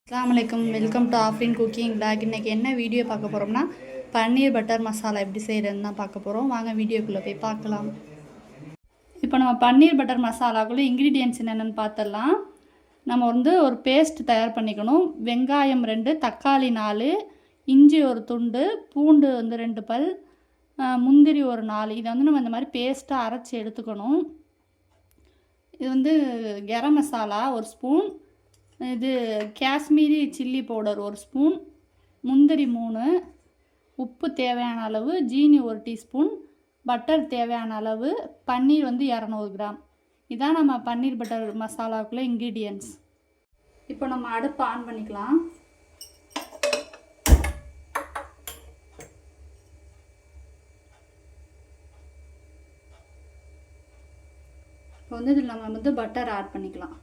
அஸ்ஸலாமுஅலைக்கும், welcome to Afrin cooking blog. இன்றைக்கி என்ன video பார்க்க போகிறோம்னா பன்னீர் பட்டர் மசாலா எப்படி செய்கிறதுன்னு தான் பார்க்க போகிறோம். வாங்க வீடியோக்குள்ளே போய் பார்க்கலாம். இப்போ நம்ம பன்னீர் பட்டர் மசாலாக்குள்ளே இன்க்ரீடியன்ட்ஸ் என்னென்னு பார்த்துடலாம். நம்ம ஒரு பேஸ்ட் தயார் பண்ணிக்கணும். வெங்காயம் 2, தக்காளி 4, இஞ்சி ஒரு துண்டு, பூண்டு 2 பல், முந்திரி ஒரு 4. இதை நம்ம இந்த மாதிரி பேஸ்ட்டாக அரைச்சி எடுத்துக்கணும். இது கரம் மசாலா ஒரு ஸ்பூன், இது காஷ்மீரி சில்லி பவுடர் ஒரு ஸ்பூன், முந்திரி 3, உப்பு தேவையான அளவு, ஜீனி 1 டீஸ்பூன், பட்டர் தேவையான அளவு, பன்னீர் 200 கிராம். இதான் நம்ம பன்னீர் பட்டர் மசாலாவுக்குள்ள இன்க்ரீடியன்ட்ஸ். இப்போ நம்ம அடுப்பு ஆன் பண்ணிக்கலாம். இப்போ இதில் நம்ம பட்டர் ஆட் பண்ணிக்கலாம்.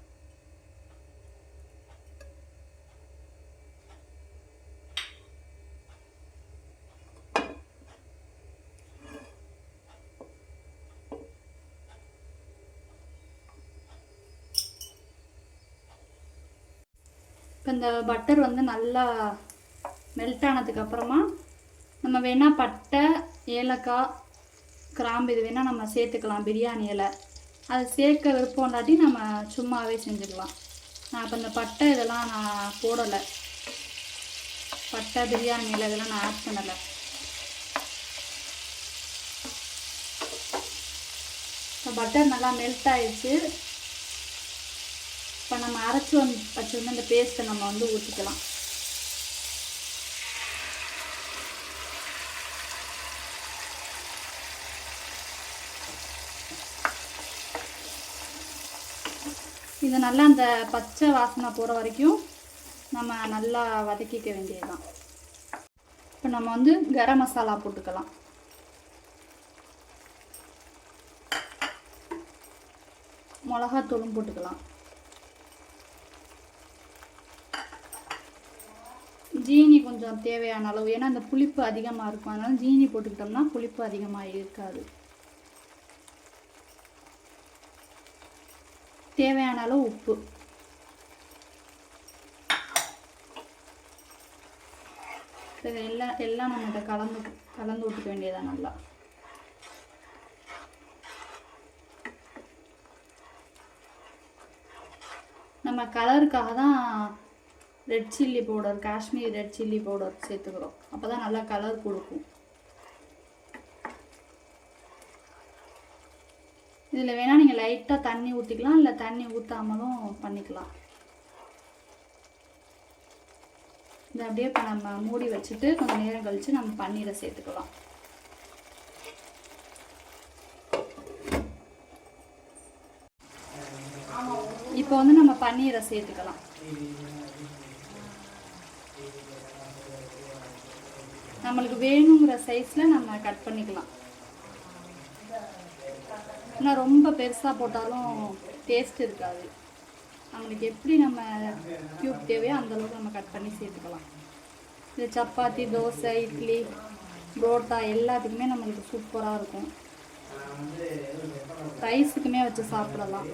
இப்போ இந்த பட்டர் நல்லா மெல்ட் ஆனதுக்கப்புறமா நம்ம வேணால் பட்டை, ஏலக்காய், கிராம்பு இது வேணால் நம்ம சேர்த்துக்கலாம். பிரியாணி இலை அதை சேர்க்க விருப்பம் இல்லாட்டி நம்ம சும்மாவே செஞ்சுக்கலாம். நான் இப்போ இந்த பட்டை இதெல்லாம் நான் போடலை, பட்டை பிரியாணி இலை இதெல்லாம் நான் ஆட் பண்ணலை. இப்போ பட்டர் நல்லா மெல்ட் ஆயிடுச்சு. இப்போ நம்ம அரைச்சி வச்சுருந்த இந்த பேஸ்ட்டை நம்ம ஊற்றிக்கலாம். இதை நல்லா அந்த பச்சை வாசனை போகிற வரைக்கும் நம்ம நல்லா வதக்கிக்க வேண்டியதுதான். இப்போ நம்ம கரம் மசாலா போட்டுக்கலாம். மிளகாத்தூளும் போட்டுக்கலாம். ஜீனி கொஞ்சம் தேவையான அளவு, ஏன்னா அந்த புளிப்பு அதிகமாக இருக்கும், அதனால ஜீனி போட்டுக்கிட்டோம்னா புளிப்பு அதிகமாக இருக்காது. தேவையான அளவு உப்பு. எல்லாம் நம்ம இதை கலந்து விட்டுக்க வேண்டியதான் நல்லா. நம்ம கலருக்காக தான் red chilli powder, Kashmiri red chilli powder சேர்த்துக்கிறோம். அப்போ தான் நல்லா கலர் கொடுக்கும். இதில் வேணால் நீங்கள் லைட்டாக தண்ணி ஊற்றிக்கலாம், இல்லை தண்ணி ஊற்றாமலும் பண்ணிக்கலாம். இதை அப்படியே இப்போ நம்ம மூடி வச்சுட்டு கொஞ்சம் நேரம் கழித்து நம்ம பன்னீரை சேர்த்துக்கலாம். இப்போ நம்ம பன்னீரை சேர்த்துக்கலாம். நம்மளுக்கு வேணுங்கிற சைஸில் நம்ம கட் பண்ணிக்கலாம். ஆனால் ரொம்ப பெருசாக போட்டாலும் டேஸ்ட் இருக்காது. நம்மளுக்கு எப்படி நம்ம க்யூப் தேவையோ அந்தளவுக்கு நம்ம கட் பண்ணி சேர்த்துக்கலாம். இது சப்பாத்தி, தோசை, இட்லி, புரோட்டா எல்லாத்துக்குமே நம்மளுக்கு சூப்பராக இருக்கும். ரைஸுக்குமே வச்சு சாப்பிடலாம்.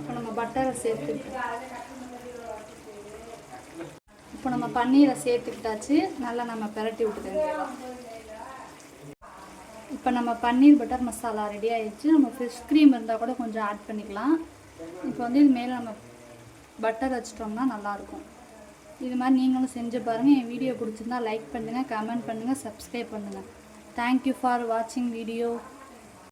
இப்போ நம்ம பட்டரை இப்போ நம்ம பன்னீரை சேர்த்துக்கிட்டாச்சு. நல்லா நம்ம பிரட்டி விட்டுக்கலாம். இப்போ நம்ம பன்னீர் பட்டர் மசாலா ரெடி ஆயிடுச்சு. நம்ம ஃப்ரெஷ் க்ரீம் இருந்தால் கூட கொஞ்சம் ஆட் பண்ணிக்கலாம். இப்போ இது மேலே நம்ம பட்டர் வச்சிட்டோம்னா நல்லாயிருக்கும். இது மாதிரி நீங்களும் செஞ்சு பாருங்கள். என் வீடியோ பிடிச்சிருந்தா லைக் பண்ணுங்கள், கமெண்ட் பண்ணுங்கள், சப்ஸ்கிரைப் பண்ணுங்கள். தேங்க்யூ ஃபார் வாட்சிங் வீடியோ.